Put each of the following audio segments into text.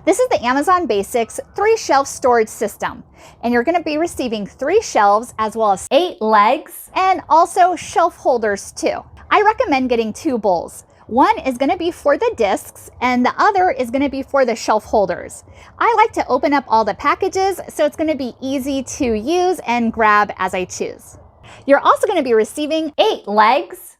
This is the Amazon Basics 3-shelf storage system, and you're going to be receiving 3 shelves as well as 8 legs and also shelf holders too. I recommend getting 2 bowls. One is going to be for the discs and the other is going to be for the shelf holders. I like to open up all the packages so it's going to be easy to use and grab as I choose. You're also going to be receiving 8 legs,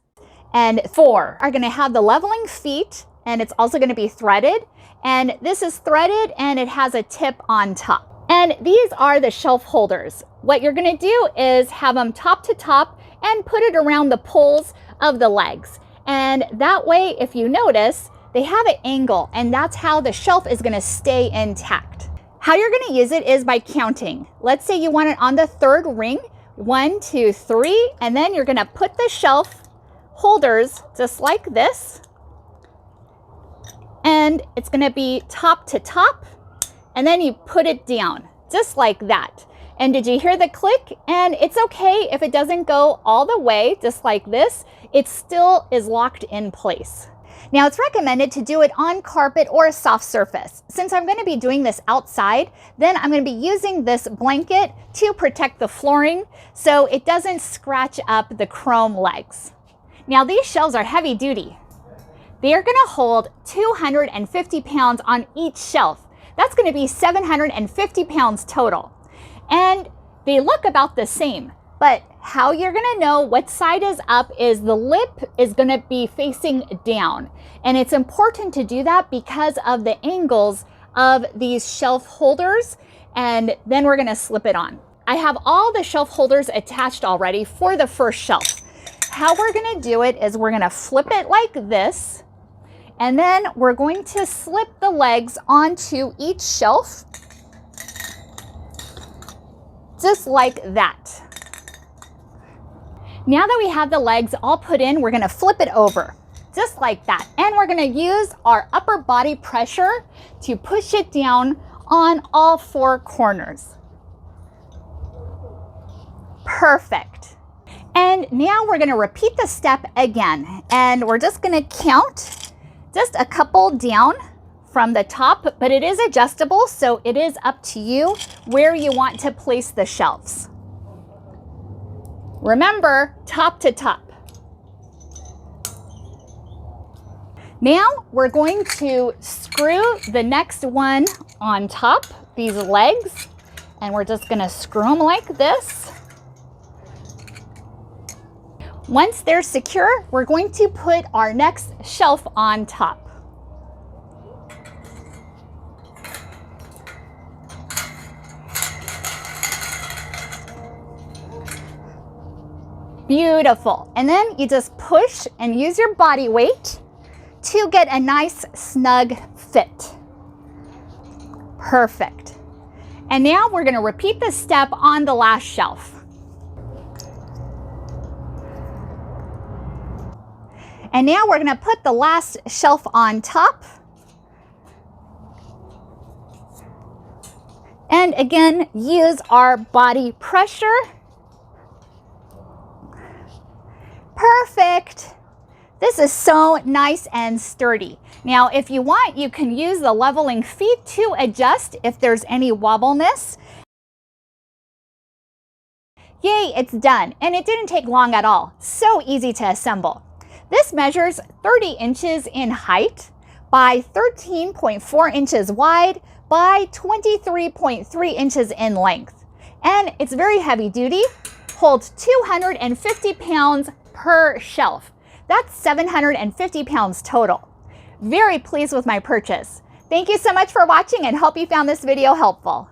and 4 are going to have the leveling feet, and it's also going to be threaded. And this is threaded and it has a tip on top. And these are the shelf holders. What you're going to do is have them top to top and put it around the poles of the legs. And that way, if you notice, they have an angle, and that's how the shelf is going to stay intact. How you're going to use it is by counting. Let's say you want it on the 3rd ring, 1, 2, 3, and then you're going to put the shelf holders just like this, and it's going to be top to top, and then you put it down just like that. And did you hear the click? And it's okay if it doesn't go all the way, just like this, it still is locked in place. Now it's recommended to do it on carpet or a soft surface. Since I'm going to be doing this outside, then I'm going to be using this blanket to protect the flooring so it doesn't scratch up the chrome legs. Now these shelves are heavy duty. They are going to hold 250 pounds on each shelf. That's going to be 750 pounds total. And they look about the same, but how you're going to know what side is up is the lip is going to be facing down. And it's important to do that because of the angles of these shelf holders, and then we're going to slip it on. I have all the shelf holders attached already for the first shelf. How we're going to do it is we're going to flip it like this, and then we're going to slip the legs onto each shelf just like that. Now that we have the legs all put in, we're going to flip it over just like that, and we're going to use our upper body pressure to push it down on all 4 corners. Perfect. And now we're going to repeat the step again, and we're just going to count just a couple down from the top, but it is adjustable, so it is up to you where you want to place the shelves. Remember, top to top. Now we're going to screw the next one on top, these legs, and we're just going to screw them like this. Once they're secure, we're going to put our next shelf on top. Beautiful. And then you just push and use your body weight to get a nice snug fit. Perfect. And now we're going to repeat this step on the last shelf. And now we're going to put the last shelf on top. And again, use our body pressure. Perfect. This is so nice and sturdy. Now, if you want, you can use the leveling feet to adjust if there's any wobbleness. Yay, it's done. And it didn't take long at all. So easy to assemble. This measures 30 inches in height by 13.4 inches wide by 23.3 inches in length. And it's very heavy duty, holds 250 pounds per shelf. That's 750 pounds total. Very pleased with my purchase. Thank you so much for watching and hope you found this video helpful.